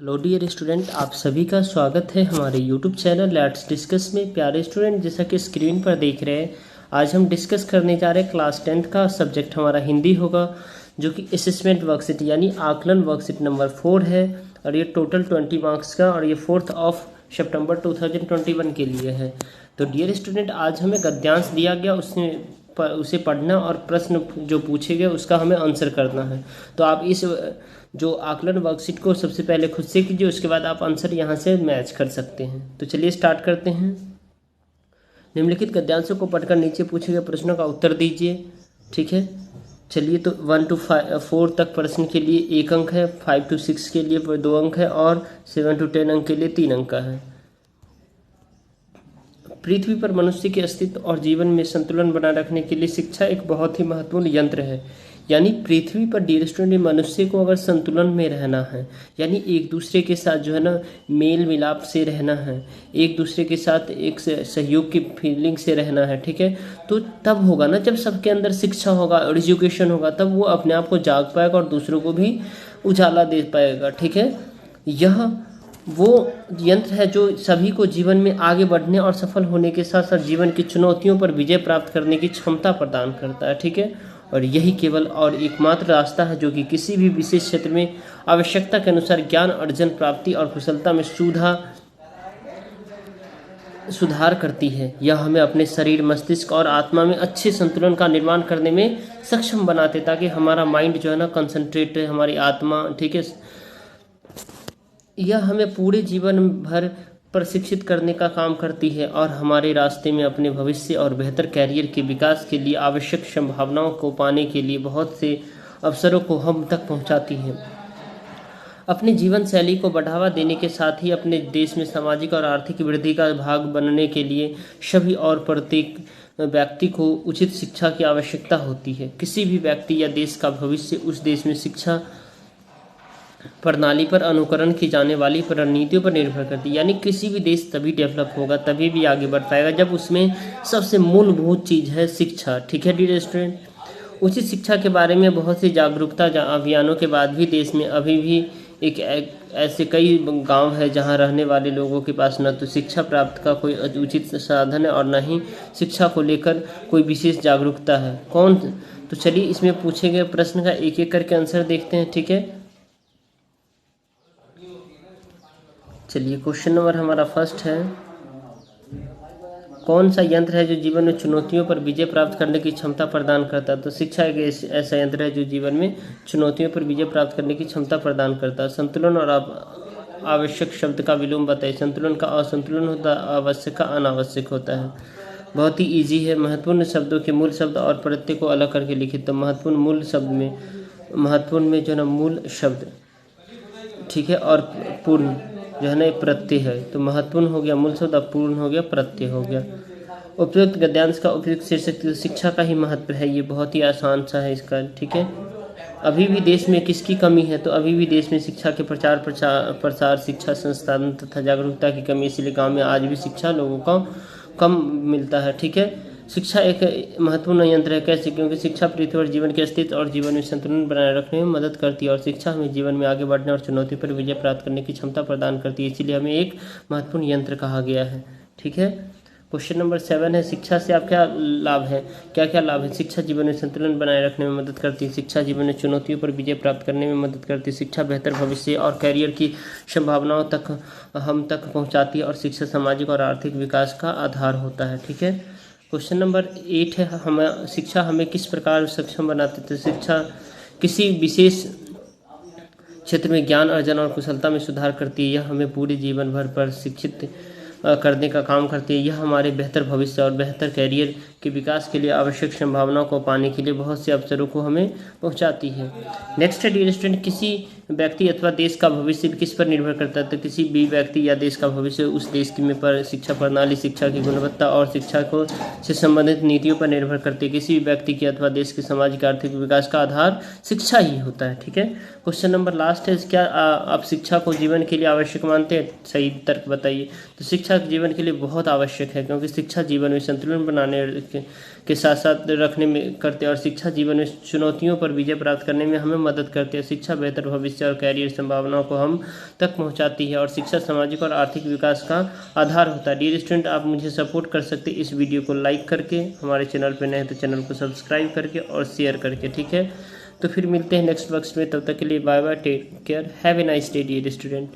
Hello dear student, आप सभी का स्वागत है हमारे यूट्यूब चैनल लेट्स डिस्कस में। प्यारे स्टूडेंट, जैसा कि स्क्रीन पर देख रहे हैं, आज हम डिस्कस करने जा रहे हैं क्लास 10th का सब्जेक्ट हमारा हिंदी होगा, जो कि असेसमेंट वर्कशीट यानी आकलन वर्कशीट नंबर 4 है। और ये टोटल 20 मार्क्स का और ये 4 सितंबर 2021 के लिए है। तो डियर स्टूडेंट, आज हमें गद्यांश दिया गया, उसे पढ़ना और प्रश्न जो पूछे गए उसका हमें आंसर करना है। तो आप इस जो आकलन वर्कशीट को सबसे पहले खुद से कीजिए, उसके बाद आप आंसर यहाँ से मैच कर सकते हैं। तो चलिए स्टार्ट करते हैं। निम्नलिखित गद्यांशों को पढ़कर नीचे पूछे गए प्रश्नों का उत्तर दीजिए। ठीक है, चलिए। तो 1 to 4 तक प्रश्न के लिए 1 अंक है, 5 to 6 के लिए 2 अंक है और 7 to 10 अंक के लिए 3 अंक का है। पृथ्वी पर मनुष्य के अस्तित्व और जीवन में संतुलन बनाए रखने के लिए शिक्षा एक बहुत ही महत्वपूर्ण यंत्र है। यानी पृथ्वी पर डियर स्टूडेंट, मनुष्य को अगर संतुलन में रहना है, यानी एक दूसरे के साथ जो है ना मेल मिलाप से रहना है, एक दूसरे के साथ एक सहयोग की फीलिंग से रहना है, ठीक है, तो तब होगा ना, जब सबके अंदर शिक्षा होगा और एजुकेशन होगा, तब वो अपने आप को जाग पाएगा और दूसरों को भी उजाला दे पाएगा। ठीक है, यह वो यंत्र है जो सभी को जीवन में आगे बढ़ने और सफल होने के साथ साथ जीवन की चुनौतियों पर विजय प्राप्त करने की क्षमता प्रदान करता है। ठीक है, और यही केवल और एकमात्र रास्ता है जो कि किसी भी विशेष क्षेत्र में आवश्यकता के अनुसार ज्ञान अर्जन, प्राप्ति और कुशलता में सुधार करती है। यह हमें अपने शरीर, मस्तिष्क और आत्मा में अच्छे संतुलन का निर्माण करने में सक्षम बनाते, ताकि हमारा माइंड जो है ना कंसंट्रेट है, हमारी आत्मा, ठीक है। यह हमें पूरे जीवन भर प्रशिक्षित करने का काम करती है और हमारे रास्ते में अपने भविष्य और बेहतर कैरियर के विकास के लिए आवश्यक संभावनाओं को पाने के लिए बहुत से अवसरों को हम तक पहुंचाती है। अपने जीवन शैली को बढ़ावा देने के साथ ही अपने देश में सामाजिक और आर्थिक वृद्धि का भाग बनने के लिए सभी और प्रत्येक व्यक्ति को उचित शिक्षा की आवश्यकता होती है। किसी भी व्यक्ति या देश का भविष्य उस देश में शिक्षा प्रणाली पर अनुकरण की जाने वाली रणनीतियों पर निर्भर करती है। यानी किसी भी देश तभी डेवलप होगा, तभी भी आगे बढ़ पाएगा, जब उसमें सबसे मूलभूत चीज़ है शिक्षा। ठीक है डियर स्टूडेंट, उचित शिक्षा के बारे में बहुत सी जागरूकता अभियानों के बाद भी देश में अभी भी एक ऐसे कई गांव है जहां रहने वाले लोगों के पास न तो शिक्षा प्राप्त का कोई उचित साधन है और न ही शिक्षा को लेकर कोई विशेष जागरूकता है। कौन? तो चलिए इसमें पूछे गए प्रश्न का एक एक करके आंसर देखते हैं। ठीक है, चलिए क्वेश्चन नंबर हमारा फर्स्ट है, कौन सा यंत्र है जो जीवन में चुनौतियों पर विजय प्राप्त करने की क्षमता प्रदान करता है? तो शिक्षा एक ऐसा यंत्र है जो जीवन में चुनौतियों पर विजय प्राप्त करने की क्षमता प्रदान करता है। संतुलन और आवश्यक शब्द का विलोम बताइए। संतुलन का असंतुलन होता है, आवश्यक का अनावश्यक होता है। बहुत ही ईजी है। महत्वपूर्ण शब्दों के मूल शब्द और प्रत्यय को अलग करके लिखिए। तो महत्वपूर्ण में जो है ना मूल शब्द, ठीक है, और पूर्ण जो है ना प्रत्यय है। तो महत्वपूर्ण हो गया मूल शब्द, अपूर्ण हो गया प्रत्यय हो गया। उपयुक्त गद्यांश का उपयुक्त शीर्षक शिक्षा का ही महत्व है। ये बहुत ही आसान सा है इसका। ठीक है, अभी भी देश में किसकी कमी है? तो अभी भी देश में शिक्षा के प्रसार, शिक्षा संस्थान तथा जागरूकता की कमी, इसलिए गाँव में आज भी शिक्षा लोगों को कम मिलता है। ठीक है, शिक्षा एक महत्वपूर्ण यंत्र है। कैसे? क्योंकि शिक्षा पृथ्वी पर जीवन के अस्तित्व और जीवन में संतुलन बनाए रखने में मदद करती है और शिक्षा हमें जीवन में आगे बढ़ने और चुनौती पर विजय प्राप्त करने की क्षमता प्रदान करती है, इसीलिए हमें एक महत्वपूर्ण यंत्र कहा गया है। ठीक है, क्वेश्चन नंबर 7 है, शिक्षा से आप क्या लाभ है? क्या क्या लाभ है? शिक्षा जीवन में संतुलन बनाए रखने में मदद करती है। शिक्षा जीवन में चुनौतियों पर विजय प्राप्त करने में मदद करती है। शिक्षा बेहतर भविष्य और कैरियर की संभावनाओं तक हम तक पहुँचाती है और शिक्षा सामाजिक और आर्थिक विकास का आधार होता है। ठीक है, क्वेश्चन नंबर 8 है, शिक्षा हमें किस प्रकार सक्षम बनाती है? शिक्षा किसी विशेष क्षेत्र में ज्ञान अर्जन और कुशलता में सुधार करती है। यह हमें पूरे जीवन भर प्रशिक्षित करने का काम करती है। यह हमारे बेहतर भविष्य और बेहतर कैरियर के विकास के लिए आवश्यक संभावनाओं को पाने के लिए बहुत से अवसरों को हमें पहुंचाती है। नेक्स्ट है डियर स्टूडेंट, किसी व्यक्ति अथवा देश का भविष्य किस पर निर्भर करता है? तो किसी भी व्यक्ति या देश का भविष्य उस देश की में पर शिक्षा प्रणाली, शिक्षा की गुणवत्ता और शिक्षा को से संबंधित नीतियों पर निर्भर करती है। किसी भी व्यक्ति की अथवा देश के सामाजिक आर्थिक विकास का आधार शिक्षा ही होता है। ठीक है, क्वेश्चन नंबर लास्ट है, क्या आप शिक्षा को जीवन के लिए आवश्यक मानते हैं? सही तर्क बताइए। तो शिक्षा जीवन के लिए बहुत आवश्यक है, क्योंकि शिक्षा जीवन में संतुलन बनाने के साथ साथ रखने में करते हैं और शिक्षा जीवन में चुनौतियों पर विजय प्राप्त करने में हमें मदद करती है। शिक्षा बेहतर भविष्य भविष्य और कैरियर संभावनाओं को हम तक पहुंचाती है और शिक्षा सामाजिक और आर्थिक विकास का आधार होता है। डियर स्टूडेंट, आप मुझे सपोर्ट कर सकते हैं इस वीडियो को लाइक करके, हमारे चैनल पर नए हैं तो चैनल को सब्सक्राइब करके और शेयर करके, ठीक है। तो फिर मिलते हैं नेक्स्ट वर्क्स में, तब तक के लिए bye bye, take care, have a nice day dear student.